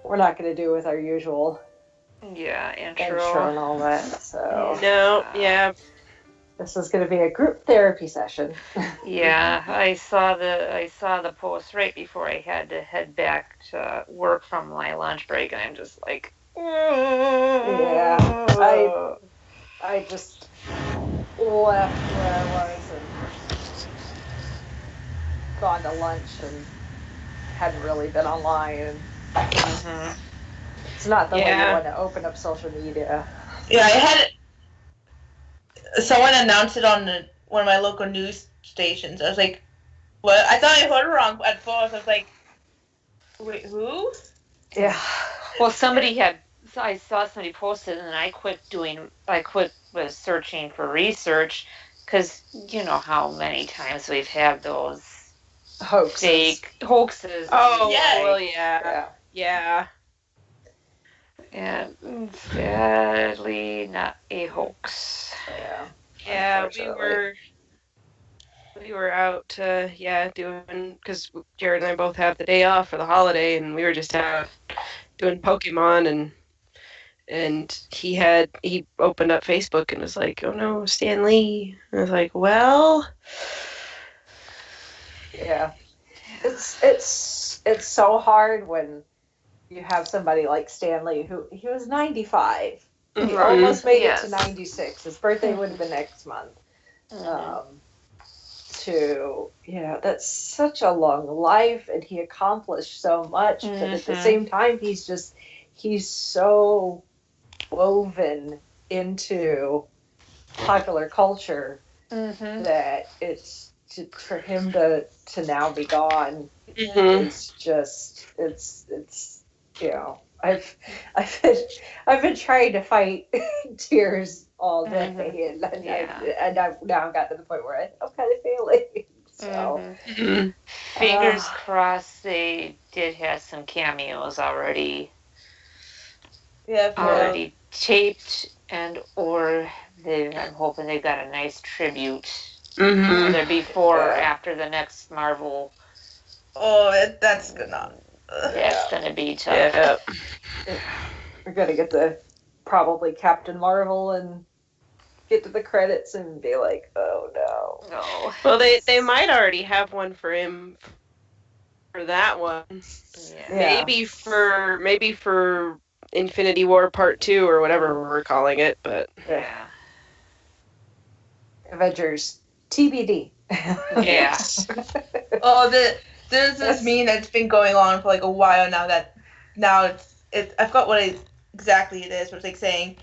we're not gonna do with our usual intro and all that. So No, yeah. this is gonna be a group therapy session. Yeah, I saw the post right before I had to head back to work from my lunch break, and I'm just like, Yeah, I just left where I was and gone to lunch and hadn't really been online. mhm. It's not the way you Yeah. want to open up social media. Yeah, I had someone announce it on one of my local news stations. I was like, what? I thought I heard it wrong at first. I was like, wait, who? Yeah. Well, I saw somebody posted, and I was searching for research, because you know how many times we've had those Hoaxes. fake hoaxes. Oh, Yeah. well, yeah. Yeah. Yeah. And sadly, not a hoax. Yeah. Yeah, Unfortunately. we were out, doing, because Jared and I both have the day off for the holiday, and we were just out doing Pokemon, and he opened up Facebook and was like, oh no, Stan Lee. And I was like, well, Yeah. It's so hard when you have somebody like Stan Lee, who he was 95. He Mhm. almost made Yes. it to 96. His birthday would have been next month. That's such a long life, and he accomplished so much, but at the same time he's so woven into popular culture that it's for him to now be gone. Mhm. It's just it's I've been trying to fight tears all day, and I've now got to the point where I'm kind of failing. So Mhm. Fingers crossed, they did have some cameos already Yeah, taped, I'm hoping they got a nice tribute Mhm. either before or after the next Marvel. Oh, that's good. That's gonna be tough. Yeah. we're gonna get to probably Captain Marvel and get to the credits and be like, oh no. No. Well, they might already have one for him for that one. Yeah. Maybe for Infinity War Part 2 or whatever we're calling it, but Yeah. Avengers TBD. Yeah. Oh, there's this meme that's been going on for like a while now. That now it's I forgot what exactly it is, but it's like saying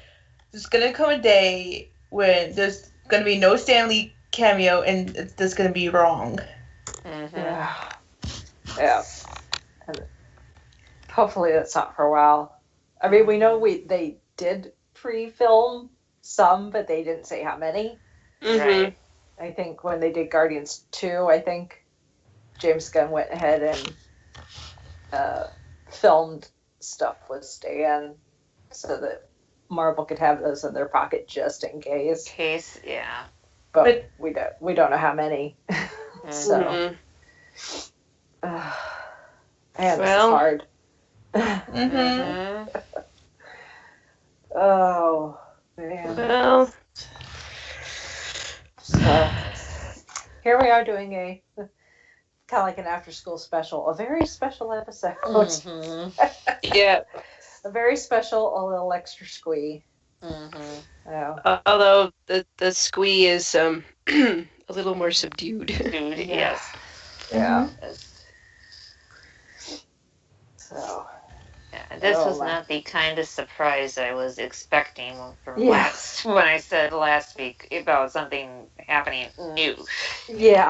there's gonna come a day when there's gonna be no Stan Lee cameo and it's just gonna be wrong. Yeah. And hopefully that's not for a while. I mean, we know they did pre-film some, but they didn't say how many. Right. I think when they did Guardians 2, I think James Gunn went ahead and filmed stuff with Stan so that Marvel could have those in their pocket just in case. Yeah. But we don't know how many. So, man, this is hard. Oh man. Well, so here we are doing a kind of like an after-school special, a very special episode. yeah. A very special, a little extra squee. Yeah. Although the squee is a little more subdued. Yes. Yeah. So. This was not the kind of surprise I was expecting when I said last week about something happening new. Yeah.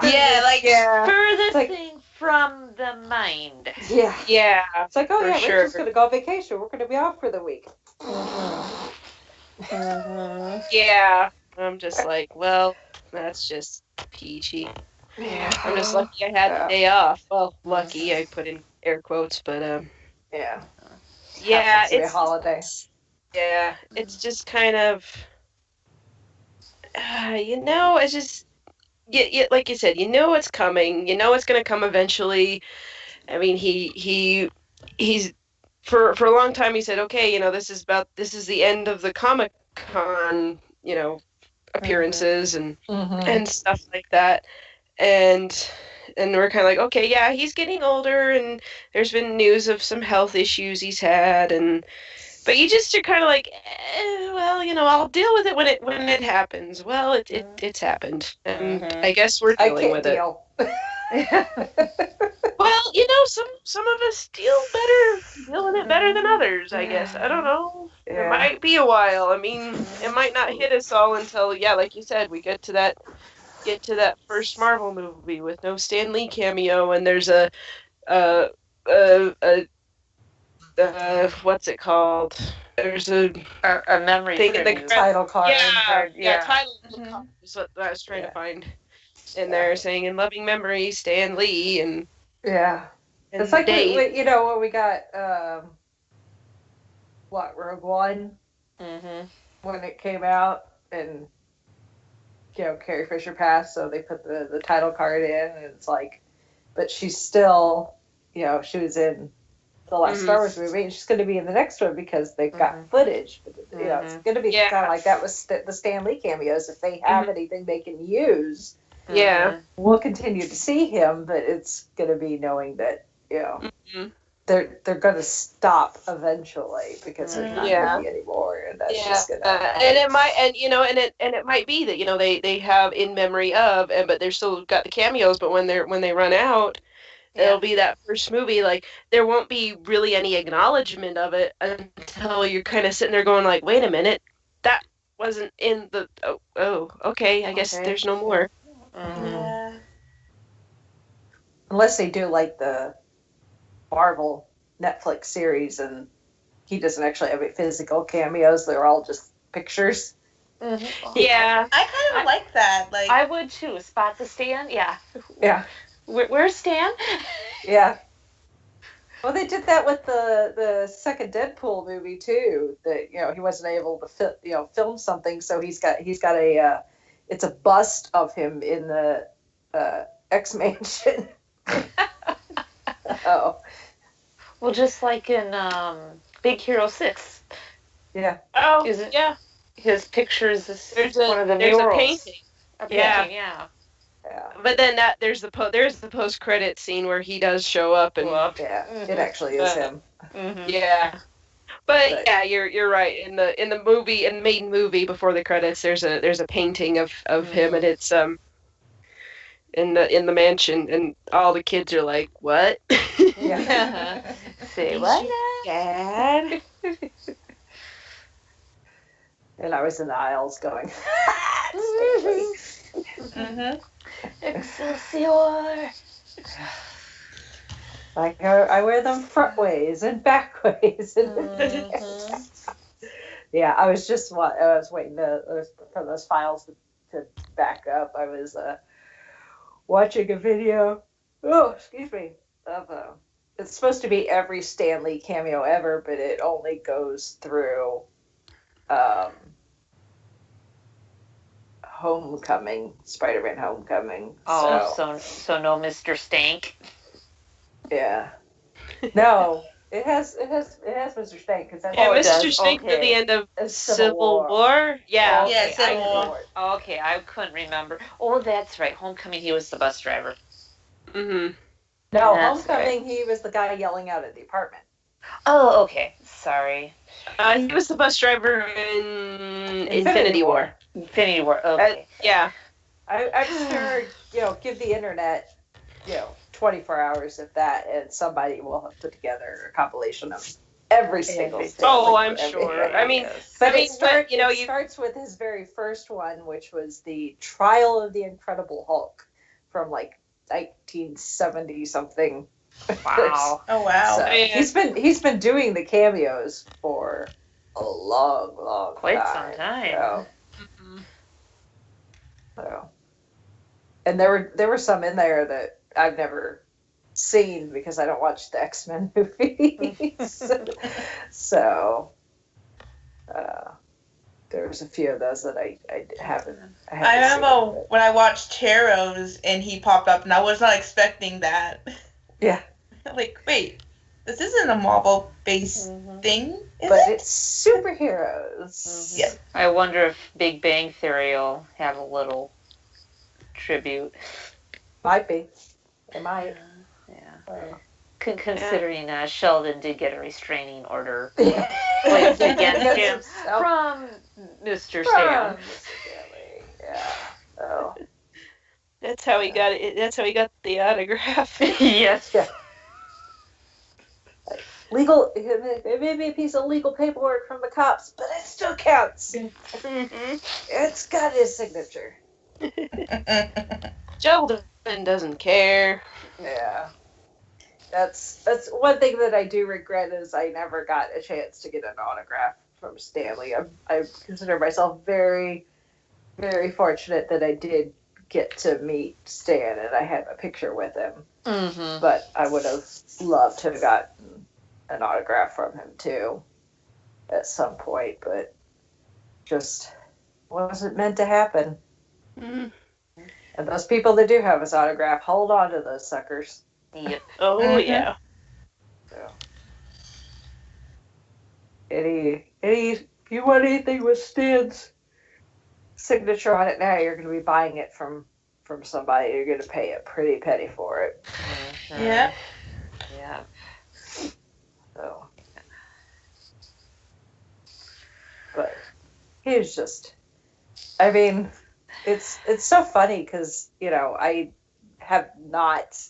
Furthest from the mind. Yeah. Yeah. It's like, oh yeah, sure. we're just gonna go on vacation. We're gonna be off for the week. Yeah. I'm just like, well, that's just peachy. Yeah. I'm just lucky I had the day off. Well, lucky, I put in air quotes, but yeah. Yeah, it's a holiday. Yeah, it's just kind of, it's just, like you said, it's coming. It's going to come eventually. I mean, he's for a long time he said, okay, this is the end of the Comic-Con, appearances and stuff like that. And we're kind of like, okay, yeah, he's getting older, and there's been news of some health issues he's had, but you're kind of like, well, I'll deal with it when it happens. Well, it's happened, and I guess we're dealing with it. Well, some of us deal with it better than others, I guess. I don't know. Yeah. It might be a while. I mean, it might not hit us all until, like you said, we get to that first Marvel movie with no Stan Lee cameo, and there's a what's it called? There's a memory thing in the title card. Yeah, title card is what I was trying to find. And they're saying in loving memory, Stan Lee, and it's like when we got Rogue One when it came out, and Carrie Fisher passed, so they put the title card in, and it's like, but she's still, she was in the last Star Wars movie, and she's going to be in the next one because they've got footage. But, it's going to be kind of like that with the Stan Lee cameos. If they have anything they can use, we'll continue to see him, but it's going to be knowing that, they're going to stop eventually because there's not going to be any more, and that's just going to. And it might, and it might be that they have in memory of, but they're still got the cameos. But when they run out, it'll be that first movie. Like there won't be really any acknowledgement of it until you're kind of sitting there going like, wait a minute, that wasn't in the. Oh, okay. I guess there's no more. Yeah. Unless they do like the Marvel Netflix series, and he doesn't actually have physical cameos; they're all just pictures. Yeah, I kind of like that. Like I would too. Spot the Stan. Yeah. Where's Stan? Yeah. Well, they did that with the second Deadpool movie too. That he wasn't able to film something, so he's got a it's a bust of him in the X Mansion. Oh. Well, just like in Big Hero 6. Yeah. Oh, is it? Yeah. His pictures is there's one of the there's murals. a painting. Yeah. But then there's the post credit scene where he does show up and it actually is him. Yeah. But yeah, you're right. In the movie, in the main movie before the credits, there's a painting of him, and it's in the mansion, and all the kids are like, "What?" Say what? Dad. And I was in the aisles going, Excelsior. Like I wear them front ways and back ways. Yeah, I was waiting for those files to back up. I was watching a video. Oh, excuse me. It's supposed to be every Stan Lee cameo ever, but it only goes through Homecoming, Spider-Man Homecoming. Oh, so no Mr. Stank. Yeah. No, it has Mr. Stank because Mr. Stank at the end of Civil War. Yeah. Okay, Civil War. Okay, I couldn't remember. Oh, that's right. Homecoming, he was the bus driver. No, That's Homecoming, he was the guy yelling out at the apartment. Oh, okay. Sorry. He was the bus driver in Infinity War. Infinity War. Okay. Yeah. I'm sure, give the internet, 24 hours if that, and somebody will have put together a compilation of every single thing. Oh, I'm sure. I mean, it starts with his very first one, which was the Trial of the Incredible Hulk from like 1970 something. Wow. Oh wow. So he's been doing the cameos for a long Quite time. some time. So. And there were some in there that I've never seen because I don't watch the X-Men movies. So there's a few of those that I haven't. I remember when I watched Cheros and he popped up, and I was not expecting that. Yeah. Like, wait, this isn't a Marvel-based thing, is But it? it's superheroes. Yeah. I wonder if Big Bang Theory will have a little tribute. Might be. It might. Yeah. Considering Sheldon did get a restraining order placed against him from Mr. Stan. Yeah. Oh. That's how he got it. That's how he got the autograph. Yes. Yeah. Legal. It may be a piece of legal paperwork from the cops, but it still counts. It's got his signature. Sheldon doesn't care. Yeah. That's one thing that I do regret is I never got a chance to get an autograph from Stanley. I consider myself very, very fortunate that I did get to meet Stan and I had a picture with him. Mm-hmm. But I would have loved to have gotten an autograph from him too at some point, but just wasn't meant to happen. Mm. And those people that do have his autograph, hold on to those suckers. Yep. Oh yeah. So, if you want anything with Stan's signature on it now, you're going to be buying it from somebody. You're going to pay a pretty penny for it. Mm-hmm. Yeah. Yeah. So, but he was just, I mean, it's so funny because, you know, I have not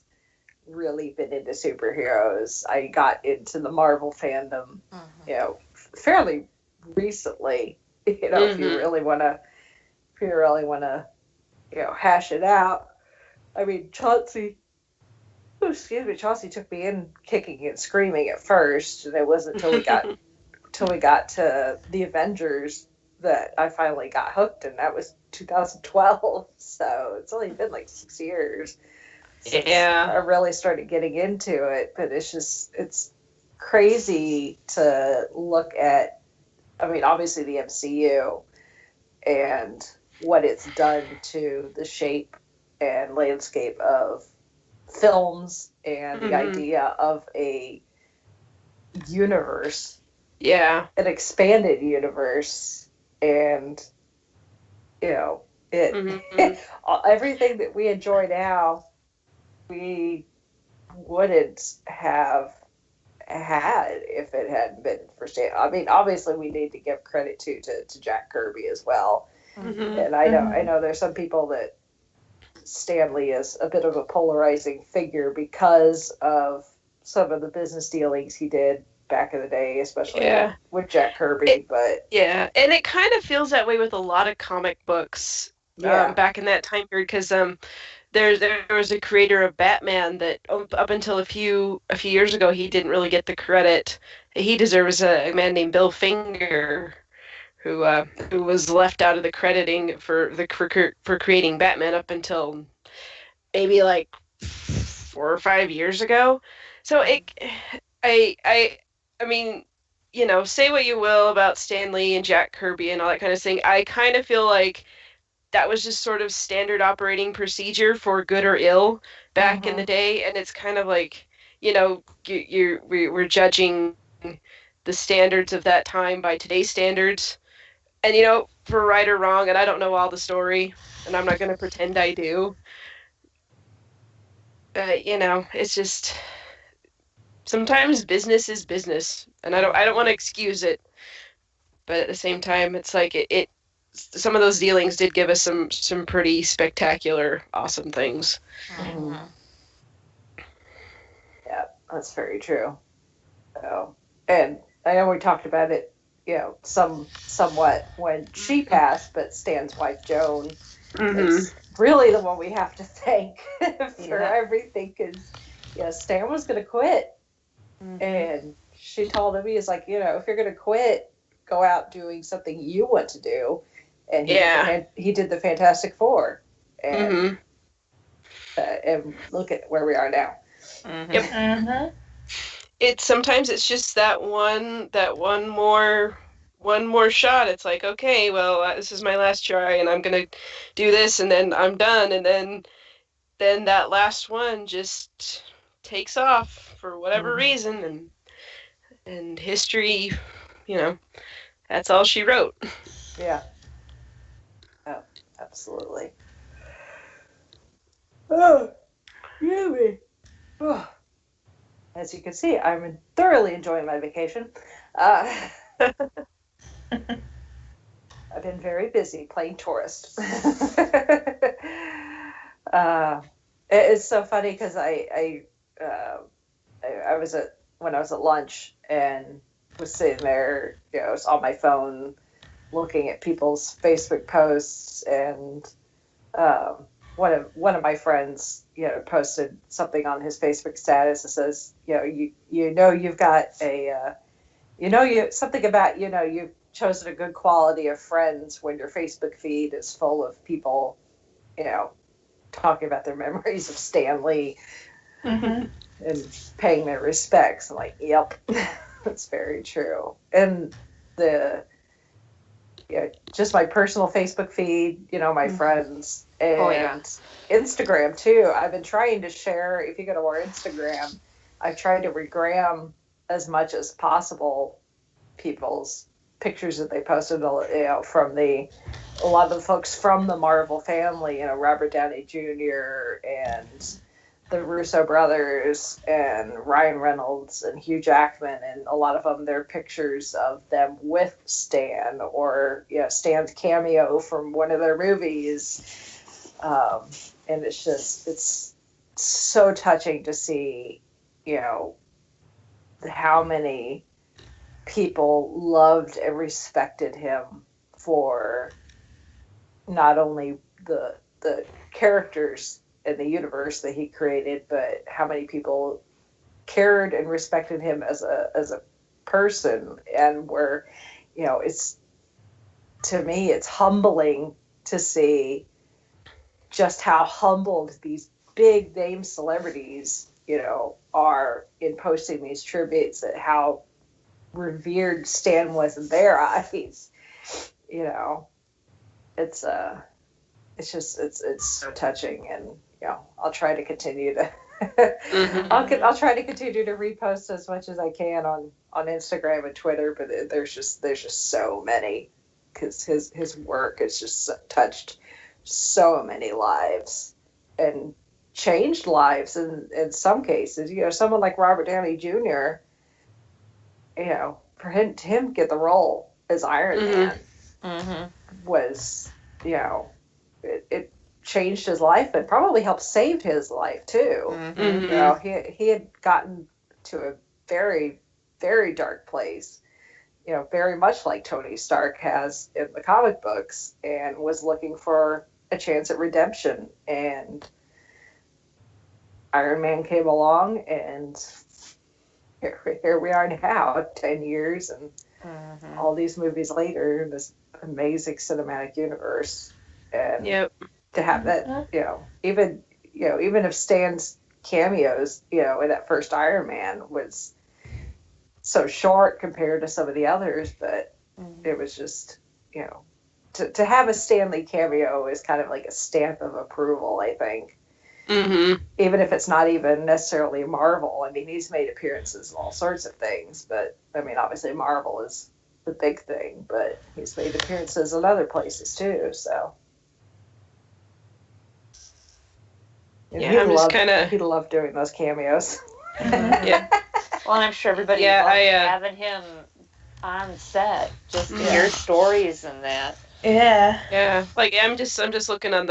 really been into superheroes. I got into the Marvel fandom, you know, fairly recently. You know, if you really want to, you know, hash it out. I mean, Chauncey took me in kicking and screaming at first, and it wasn't until we got to the Avengers that I finally got hooked, and that was 2012. So it's only been like 6 years. Yeah. I really started getting into it, but it's crazy to look at. I mean, obviously the MCU and what it's done to the shape and landscape of films and the idea of a universe, Yeah. an expanded universe, and you know everything that we enjoy now, we wouldn't have had if it hadn't been for Stan. I mean, obviously we need to give credit to Jack Kirby as well. And I know there's some people that Stanley is a bit of a polarizing figure because some of the business dealings he did back in the day, especially with Jack Kirby. But and it kind of feels that way with a lot of comic books back in that time period because there was a creator of Batman that up until a few years ago he didn't really get the credit he deserves. A man named Bill Finger who was left out of the crediting for creating Batman up until maybe like 4 or 5 years ago. So I mean, you know, say what you will about Stan Lee and Jack Kirby and all that kind of thing. I kind of feel like that was just sort of standard operating procedure for good or ill back in the day, and it's kind of like, you know, we're judging the standards of that time by today's standards. And, you know, for right or wrong, and I don't know all the story, and I'm not going to pretend I do. You know, it's just sometimes business is business, and I don't want to excuse it, but at the same time, it's like it some of those dealings did give us some pretty spectacular, awesome things. Yeah, that's very true. So, and I know we talked about it, you know, somewhat when she passed, but Stan's wife Joan is really the one we have to thank for everything, because Stan was going to quit, and she told him, he's like, you know, if you're going to quit, go out doing something you want to do, and he did the Fantastic Four, and and look at where we are now. It's sometimes it's just that one more shot. It's like, okay, well, this is my last try, and I'm gonna do this, and then I'm done, and then that last one just takes off. for whatever reason, and history, that's all she wrote. Yeah. Oh, absolutely. Oh, really? Oh. As you can see, I'm thoroughly enjoying my vacation. I've been very busy playing tourist. It's so funny because I was when I was at lunch and was sitting there, I was on my phone looking at people's Facebook posts, and one of my friends, posted something on his Facebook status that says, you've got something about, you've chosen a good quality of friends when your Facebook feed is full of people, talking about their memories of Stan Lee and paying their respects. I'm like, yep, that's very true. And just my personal Facebook feed, my friends, and Instagram too. I've been trying to share, if you go to our Instagram, I've tried to regram as much as possible people's pictures that they posted, from a lot of the folks from the Marvel family, Robert Downey Jr. and the Russo brothers and Ryan Reynolds and Hugh Jackman, and a lot of them, they're pictures of them with Stan, or Stan's cameo from one of their movies, and it's so touching to see, how many people loved and respected him for not only the characters in the universe that he created, but how many people cared and respected him as a person, and where, to me, it's humbling to see just how humbled these big name celebrities, are in posting these tributes, and how revered Stan was in their eyes. It's so touching, and I'll try to continue to I'll try to continue to repost as much as I can on Instagram and Twitter, but there's just so many, because his work has just touched so many lives and changed lives in some cases. Someone like Robert Downey Jr., for him to get the role as Iron Man was, it changed his life and probably helped save his life too. He had gotten to a very, very dark place, very much like Tony Stark has in the comic books, and was looking for a chance at redemption. And Iron Man came along, and here we are now, 10 years and all these movies later, in this amazing cinematic universe. And to have that, even if Stan's cameos, in that first Iron Man was so short compared to some of the others, but it was just, to have a Stan Lee cameo is kind of like a stamp of approval, I think. Even if it's not even necessarily Marvel. I mean, he's made appearances in all sorts of things, but I mean, obviously Marvel is the big thing, but he's made appearances in other places too, so. And he loved doing those cameos. Yeah. Well, and I'm sure everybody loved having him on set, just to hear stories and that. Yeah. Yeah. Like, I'm just looking on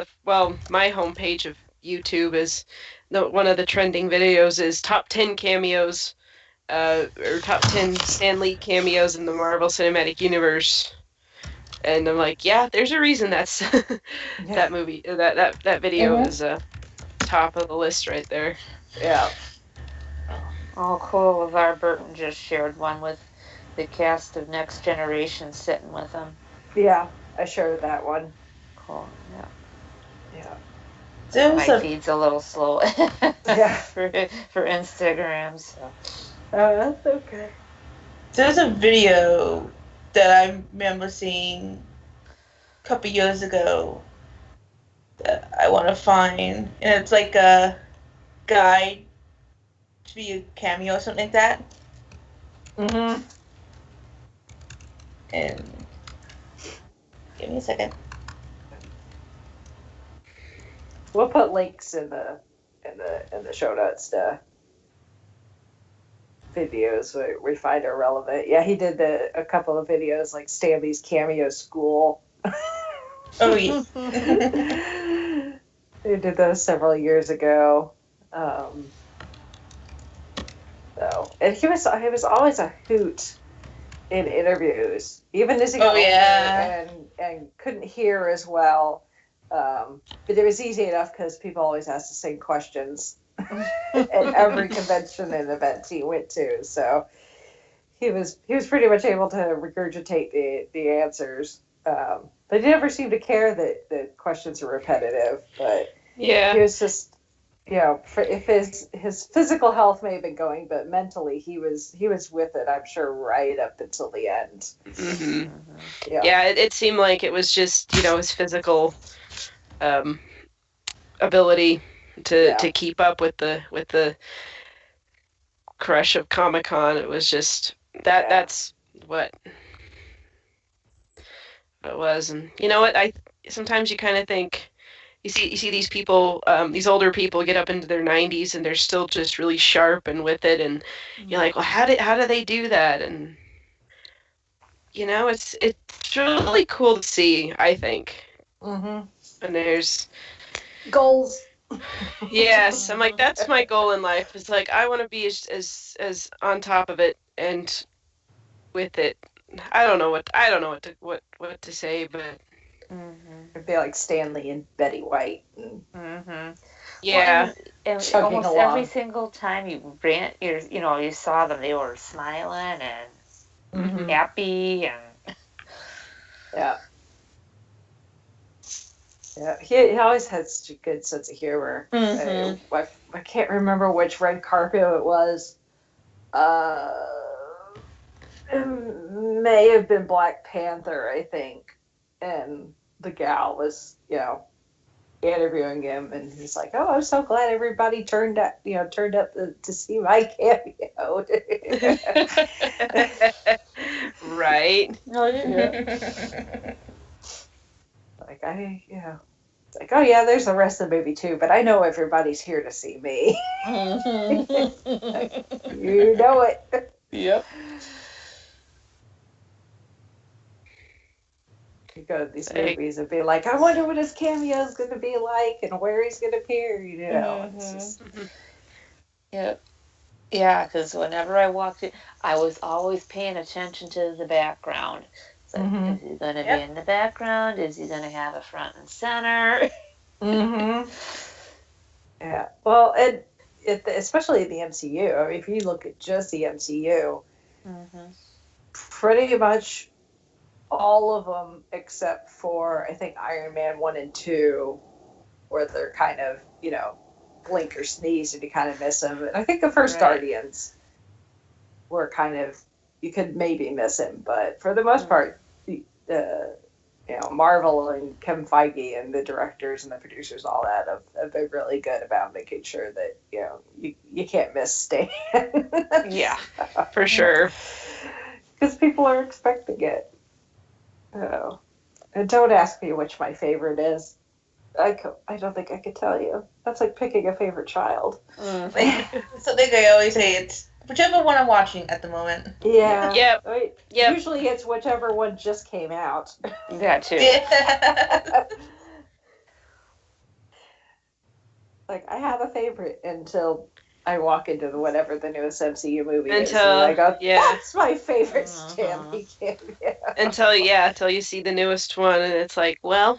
my homepage of YouTube is one of the trending videos is top 10 cameos, or top 10 Stan Lee cameos in the Marvel Cinematic Universe. And I'm like, yeah, there's a reason that's that movie, that video is top of the list right there. Yeah. Oh, cool. LeVar Burton just shared one with the cast of Next Generation sitting with him. Yeah, I shared that one. Cool. Yeah. My feed's a little slow. for Instagram, so. Oh, that's okay. There's a video that I remember seeing a couple years ago that I want to find, and it's like a guide to be a cameo or something like that. Mm-hmm. And give me a second. We'll put links in the show notes to videos we find are relevant. Yeah, he did a couple of videos like Stanley's Cameo School. Oh yeah. He did those several years ago. So, and he was always a hoot in interviews, even as he got older and couldn't hear as well. But it was easy enough because people always asked the same questions at every convention and event he went to. So he was pretty much able to regurgitate the answers. But he never seemed to care that the questions were repetitive. But Yeah. he was just, if his physical health may have been going, but mentally he was with it, I'm sure, right up until the end. Mm-hmm. Yeah, it seemed like it was just, his physical ability to keep up with the crush of Comic-Con. It was just that's what it was. And you know what? Sometimes you kind of think you see these people, these older people get up into their 90s and they're still just really sharp and with it, and you're like, well, how do they do that? And it's really cool to see, I think. Mm-hmm. And there's goals. Yes, I'm like, that's my goal in life. Is like I want to be as on top of it and with it. I don't know what to say, but it'd be like Stanley and Betty White. Yeah, and almost along. Every single time you saw them, they were smiling and happy and yeah. Yeah, he always had such a good sense of humor. I can't remember which red carpet it was. It may have been Black Panther, I think. And the gal was, interviewing him, and he's like, "Oh, I'm so glad everybody turned up to see my cameo." Right. Like it's like, oh yeah, there's the rest of the movie too, but I know everybody's here to see me. You know it. Yep. You go to these movies and be like, I wonder what his cameo is going to be like and where he's going to appear. It's just... Yep. Yeah, because whenever I walked in, I was always paying attention to the background. So is he going to be in the background? Is he going to have a front and center? Yeah. Well, and especially the MCU. I mean, if you look at just the MCU, pretty much all of them except for, I think, Iron Man 1 and 2, where they're kind of, blink or sneeze and you kind of miss them. And I think the first Guardians were kind of, you could maybe miss him, but for the most part, Marvel and Kevin Feige and the directors and the producers, all that, have been really good about making sure that you can't miss Stan. Yeah, for sure. Because people are expecting it. And don't ask me which my favorite is. I don't think I could tell you. That's like picking a favorite child. So I always say it's whichever one I'm watching at the moment. Yeah. Yep. Usually it's whichever one just came out. That too. Yeah. Like, I have a favorite until I walk into whatever the newest MCU movie is. And I go, that's my favorite Stanley cameo. Until you see the newest one and it's like, well,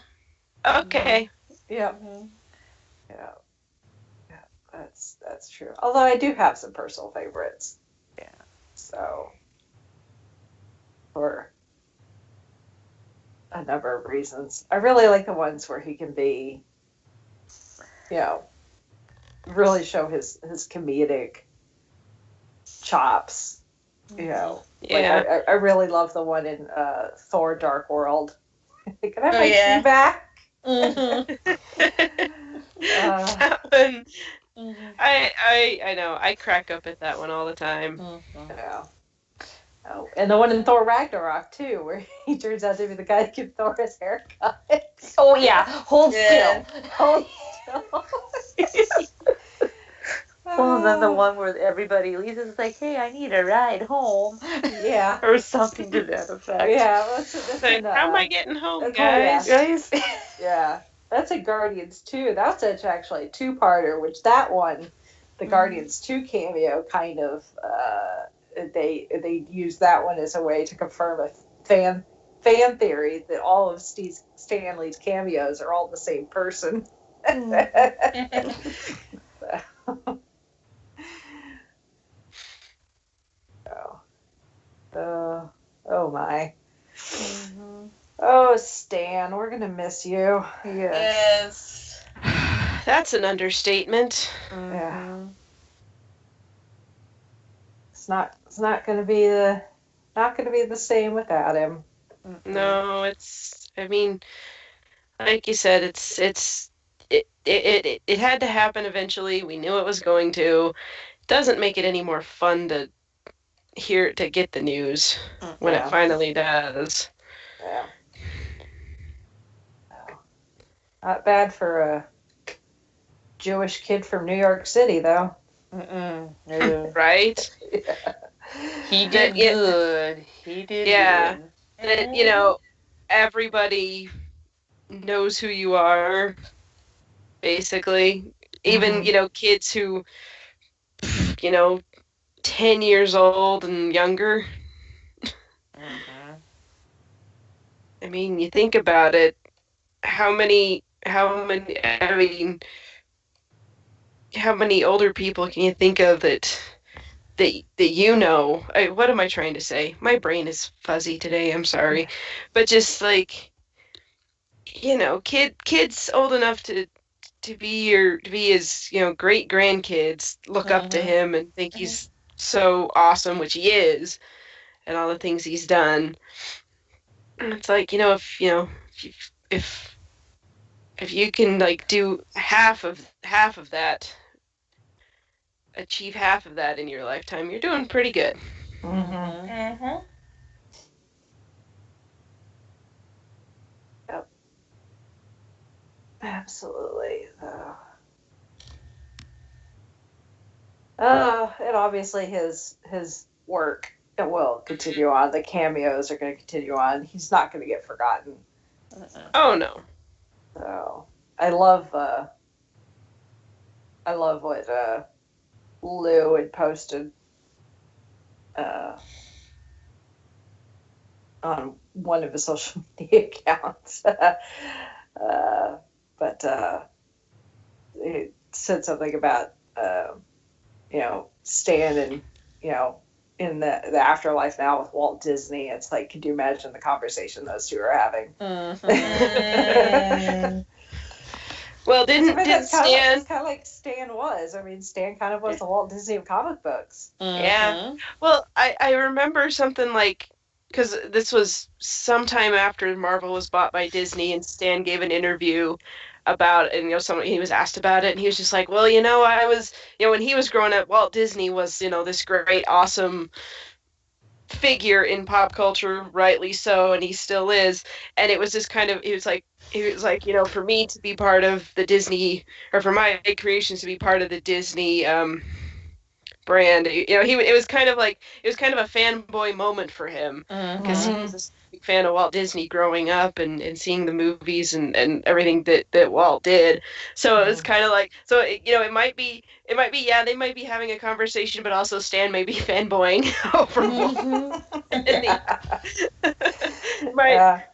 okay. Yeah. Yeah. That's true. Although I do have some personal favorites. Yeah. So, for a number of reasons. I really like the ones where he can be, really show his comedic chops. Yeah. Like I really love the one in Thor: Dark World. Can I have my key back? That one I know. I crack up at that one all the time. Yeah. Oh, and the one in Thor Ragnarok too, where he turns out to be the guy that gives Thor his haircut. Oh yeah, hold Yeah. still. Hold still. Well, and then the one where everybody leaves is like, "Hey, I need a ride home," Yeah. or something to that effect. Yeah, that's Like, in, how am I getting home, that's- guys? Guys. yeah, that's in Guardians 2. That's actually a two-parter, which that one, the Guardians 2 cameo, kind of, they use that one as a way to confirm a fan theory that all of Stan Lee's cameos are all the same person. Oh my. Oh, Stan, we're gonna miss you. Yes. That's an understatement. Yeah. It's not gonna be the same without him. No, it's. I mean, like you said, it had to happen eventually. We knew it was going to. Doesn't make it any more fun to get the news when it Yeah. finally does. Yeah. Not bad for a Jewish kid from New York City, though. No. Right? Yeah. He did good. He did Yeah. good. That everybody knows who you are, basically. Even kids who 10 years old and younger. I mean, you think about it, how many older people can you think of that what am I trying to say? My brain is fuzzy today, I'm sorry. But just like kids old enough to be his great grandkids look up to him and think he's so awesome, which he is, and all the things he's done. And it's like, if you can like do half of that, achieve half of that in your lifetime, you're doing pretty good. Yep. Absolutely. And obviously his work will continue on. The cameos are going to continue on. He's not going to get forgotten. Oh no. So I love what Lou had posted on one of his social media accounts. But it said something about Stan and in the afterlife now with Walt Disney. It's like, could you imagine the conversation those two are having? Well, didn't Stan? It's kind of like Stan was. I mean, Stan kind of was the Walt Disney of comic books. Yeah. Well, I remember something like, because this was sometime after Marvel was bought by Disney, and Stan gave an interview about it, and he was asked about it, and he was just like, well, I was, when he was growing up, Walt Disney was, this great, awesome figure in pop culture, rightly so, and he still is. And it was just kind of, he was like, for me to be part of the Disney, or for my creations to be part of the Disney brand, it was kind of a fanboy moment for him, because he was a big fan of Walt Disney growing up and seeing the movies and everything that Walt did. So it was kind of like, so it might be yeah, they might be having a conversation, but also Stan may be fanboying over Walt. Right.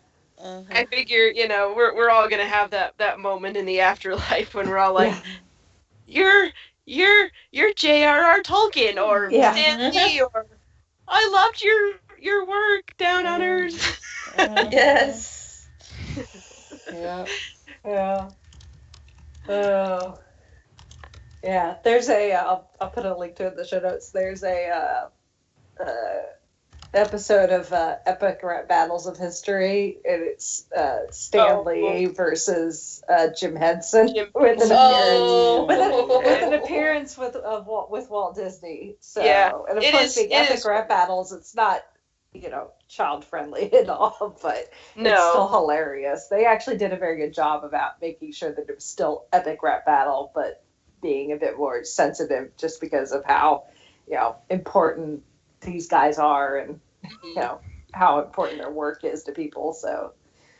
I figure we're all gonna have that moment in the afterlife when we're all like, you're J.R.R. Tolkien or Stan Lee, or I loved your work down on Earth. Yes. Yeah. Oh. Yeah. There's I'll put a link to it in the show notes. There's episode of Epic Rap Battles of History, and it's Stan Lee versus Jim Henson with an appearance with Walt Disney. So, Yeah, and of course, being Epic Rap Battles, it's not child friendly at all, but it's still hilarious. They actually did a very good job about making sure that it was still Epic Rap Battle, but being a bit more sensitive, just because of how important these guys are, and how important their work is to people. So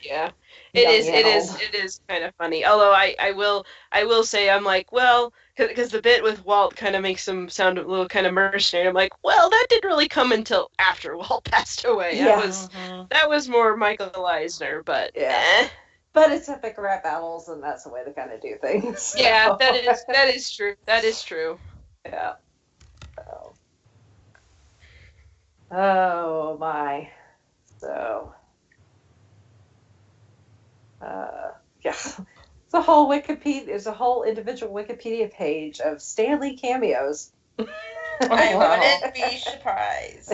yeah, it is kind of funny. Although I will say, I'm like, well, because the bit with Walt kind of makes him sound a little kind of mercenary. I'm like, well, that didn't really come until after Walt passed away. That was more Michael Eisner, but But it's Epic Rap Battles, and that's the way they kind of do things. So. Yeah, that is true. That is true. Yeah. Oh my. So there's a whole individual Wikipedia page of Stan Lee cameos. I wouldn't be surprised.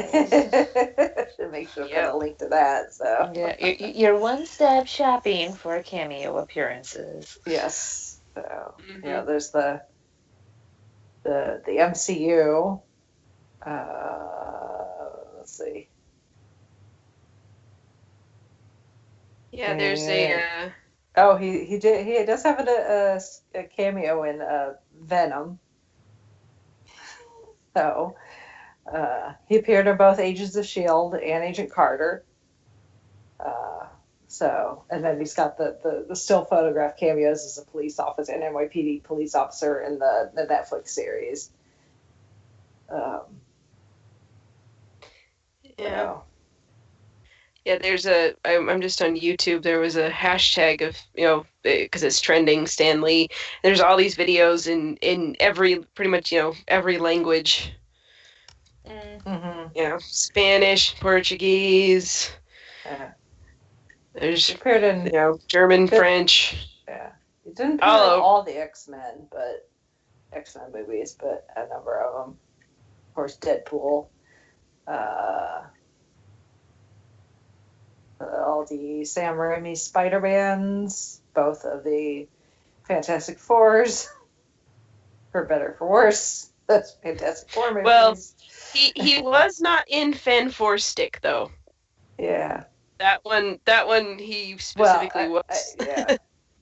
Should make sure to put a link to that. So you're one-stop shopping for cameo appearances. Yes. So there's the MCU. Let's see. Yeah, there's a. He does have a cameo in Venom. So he appeared in both Agents of S.H.I.E.L.D. and Agent Carter. And then he's got the still photograph cameos as a police officer, an NYPD police officer in the Netflix series. Yeah, there's I'm just on YouTube. There was a hashtag of, because it's trending, Stan Lee. There's all these videos in pretty much every language. Mm-hmm. Spanish, Portuguese. There's appeared in German, French. Yeah, it didn't appear in all the X-Men movies, but a number of them. Of course, Deadpool. All the Sam Raimi Spider-Mans, both of the Fantastic Fours, for better for worse. That's Fantastic Four movies. Well, he was not in Fan Four Stick though. Yeah. That one he specifically was.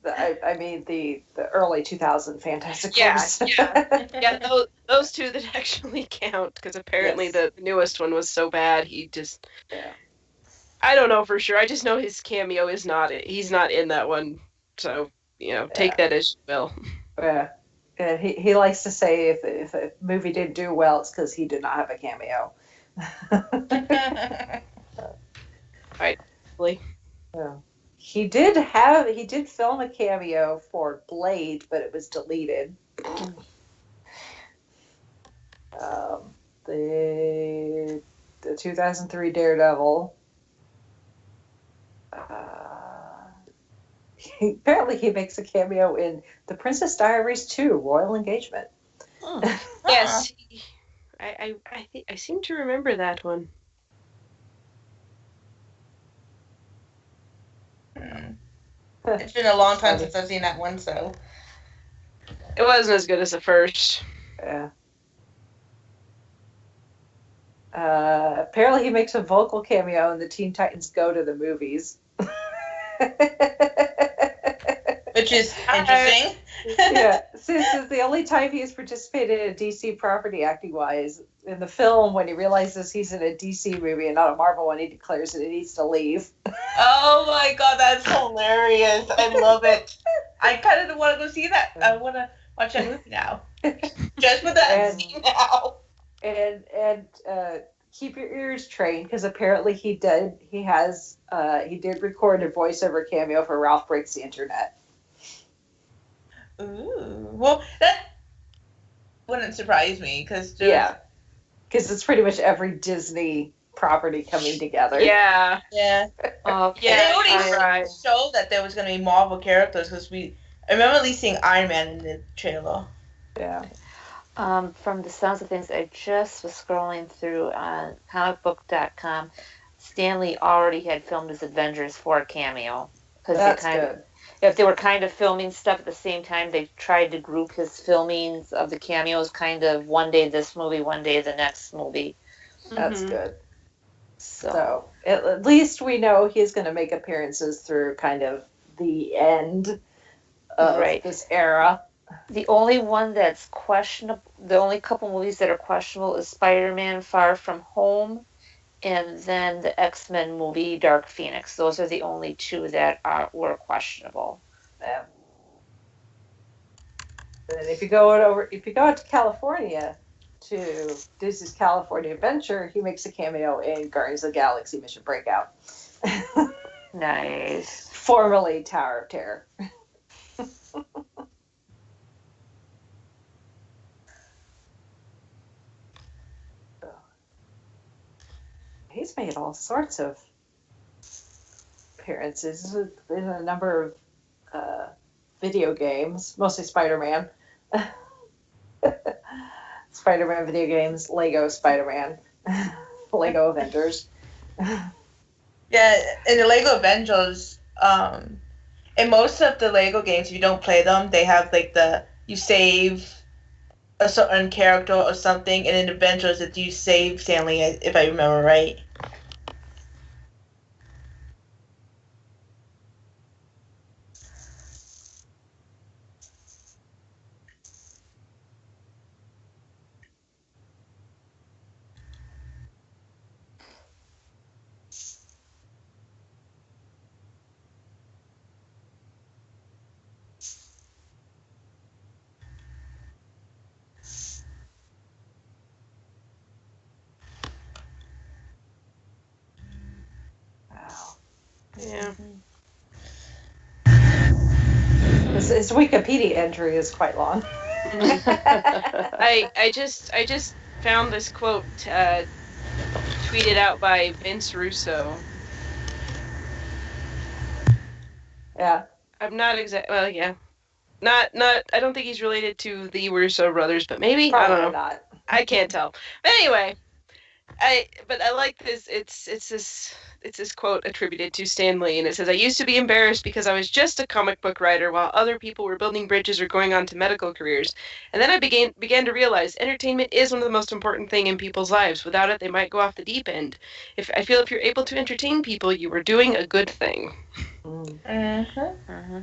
I mean the early 2000 Fantastic Fours. Yeah. Those two that actually count, because apparently the newest one was so bad he just. Yeah. I don't know for sure. I just know his cameo is not it. He's not in that one. So, take that as you will. Yeah. And he likes to say if a movie didn't do well, it's because he did not have a cameo. Right. Yeah. He did film a cameo for Blade, but it was deleted. The 2003 Daredevil. Apparently he makes a cameo in The Princess Diaries 2, Royal Engagement. Yes. I seem to remember that one. It's been a long time since I've seen that one, so. It wasn't as good as the first. Yeah. Apparently he makes a vocal cameo in the Teen Titans Go to the Movies. Which is interesting. Yeah, since it's the only time he has participated in a DC property acting-wise. In the film, when he realizes he's in a DC movie and not a Marvel one, he declares that he needs to leave. Oh my god, that's hilarious. I love it. I kind of want to go see that. I want to watch that movie now. Just for that scene now. And keep your ears trained, because apparently he did record a voiceover cameo for Ralph Breaks the Internet. Ooh, well, that wouldn't surprise me, because it's pretty much every Disney property coming together. Yeah. They already showed that there was going to be Marvel characters, because I remember at least seeing Iron Man in the trailer. Yeah. From the sounds of things, I just was scrolling through on comicbook.com. Stanley already had filmed his Avengers 4 cameo. That's good. If they were kind of filming stuff at the same time, they tried to group his filmings of the cameos kind of one day this movie, one day the next movie. That's good. So at least we know he's going to make appearances through kind of the end of this era. The only one that's questionable, the only couple movies that are questionable is Spider-Man Far From Home and then the X-Men movie Dark Phoenix. Those are the only two that were questionable. Yeah. And if you go out to California to Disney's California Adventure, he makes a cameo in Guardians of the Galaxy Mission Breakout. Nice. Formerly Tower of Terror. He's made all sorts of appearances in a number of video games, mostly Spider-Man. Spider-Man video games, Lego Spider-Man, Lego Avengers. Yeah, in the Lego Avengers, in most of the Lego games, if you don't play them, they have like you save a certain character or something, and in Avengers, that you save Stanley, if I remember right. Yeah. His Wikipedia entry is quite long. I just found this quote tweeted out by Vince Russo. Yeah. I'm not exact. Well, yeah. Not. I don't think he's related to the Russo brothers, but maybe. Probably I don't know. not. I can't tell. But anyway, I like this. It's this quote attributed to Stan Lee, and it says, "I used to be embarrassed because I was just a comic book writer while other people were building bridges or going on to medical careers. And then I began to realize entertainment is one of the most important thing in people's lives. Without it, they might go off the deep end. If you're able to entertain people, you are doing a good thing." Mm-hmm.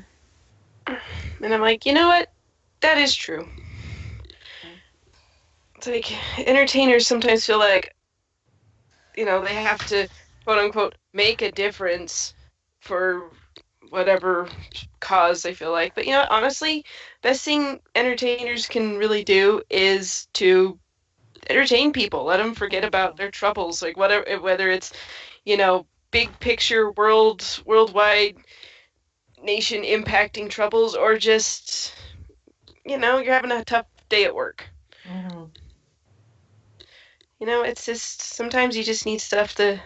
And I'm like, you know what? That is true. It's like entertainers sometimes feel like, they have to, quote unquote, make a difference for whatever cause they feel like. But honestly, best thing entertainers can really do is to entertain people. Let them forget about their troubles, like whether it's, big picture worldwide nation impacting troubles, or just, you're having a tough day at work. Mm-hmm. It's just sometimes you just need stuff to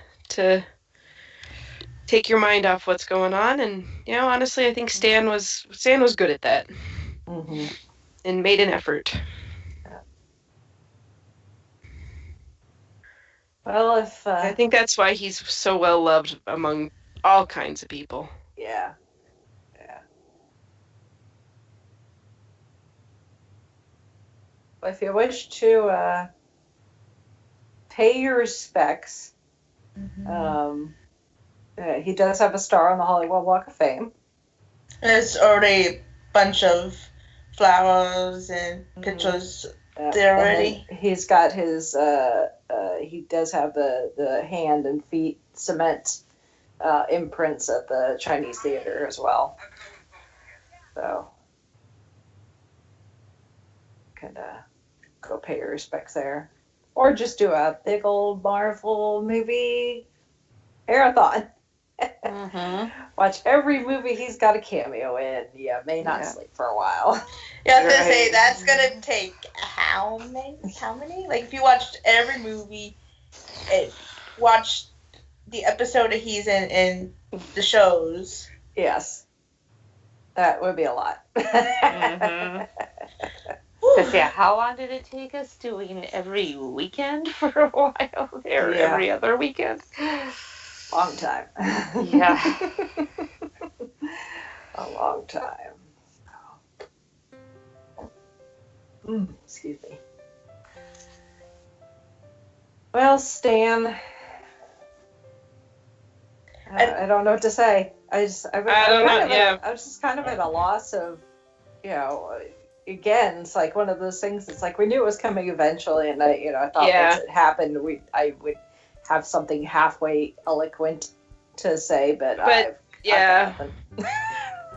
take your mind off what's going on, and honestly, I think Stan was good at that. Mm-hmm. And made an effort. Yeah. Well, I think that's why he's so well loved among all kinds of people. Yeah. Well, if you wish to pay your respects, he does have a star on the Hollywood Walk of Fame. There's already a bunch of flowers and pictures there already. He's got his. He does have the hand and feet cement imprints at the Chinese Theater as well. So, kind of go pay your respects there, or just do a big old Marvel movie marathon. Watch every movie he's got a cameo in. Yeah, may not sleep for a while. Yeah, I was gonna say that's gonna take how many? Like if you watched every movie, watch the episode that he's in the shows. Yes, that would be a lot. Because yeah, how long did it take us doing every weekend for a while there? Yeah. Every other weekend? Long time. Yeah. A long time. Excuse me. Well, Stan, I don't know what to say. I was just kind of at a loss of, again, it's like one of those things. It's like we knew it was coming eventually, and I thought once it happened, I would have something halfway eloquent to say, but I've nothing.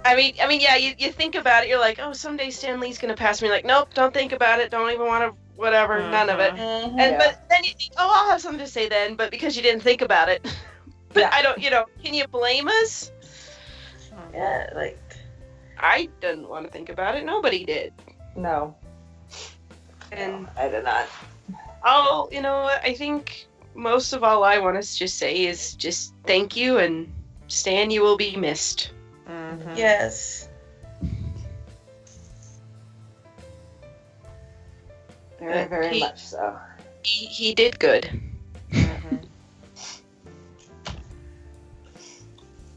I mean, yeah. You think about it, you're like, oh, someday Stan Lee's gonna pass me. Like, nope, don't think about it. Don't even want to. Whatever, none of it. Mhm. But then you think, oh, I'll have something to say then. But because you didn't think about it, but I don't. Can you blame us? Yeah, like I didn't want to think about it. Nobody did. No. And No, I did not. oh, you know what? I think most of all I want to just say is just thank you, and Stan, you will be missed. Mhm. yes. Very, very much so. He did good. Mhm.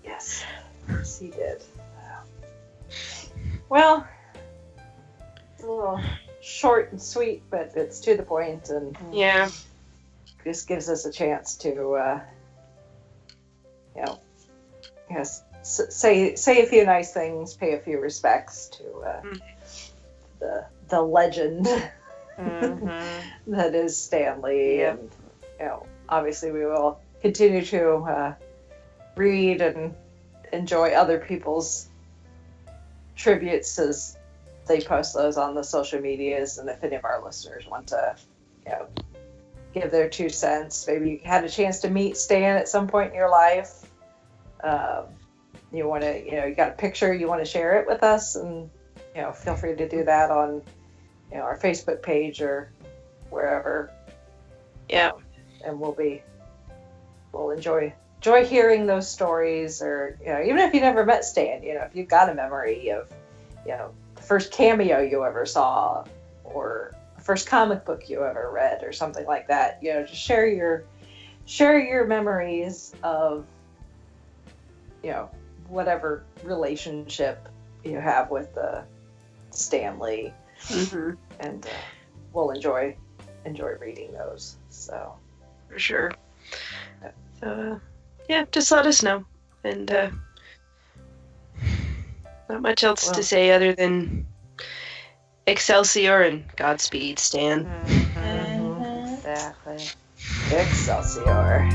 Yes. Yes, he did. Well, it's a little short and sweet, but it's to the point and Yeah. just gives us a chance to, say a few nice things, pay a few respects to the legend Mhm. that is Stan Lee. Yep. And obviously we will continue to read and enjoy other people's tributes as they post those on the social medias. And if any of our listeners want to give their 2 cents, maybe you had a chance to meet Stan at some point in your life, you want to you got a picture, you want to share it with us, and feel free to do that on our Facebook page or wherever. Yeah. And we'll enjoy hearing those stories, or even if you never met Stan, if you've got a memory of the first cameo you ever saw, or the first comic book you ever read, or something like that. Just share your memories of whatever relationship you have with Stan Lee. Mm-hmm. And we'll enjoy reading those. So For sure. So, just let us know. And not much else to say other than Excelsior and Godspeed, Stan. Mhm. Exactly. Excelsior.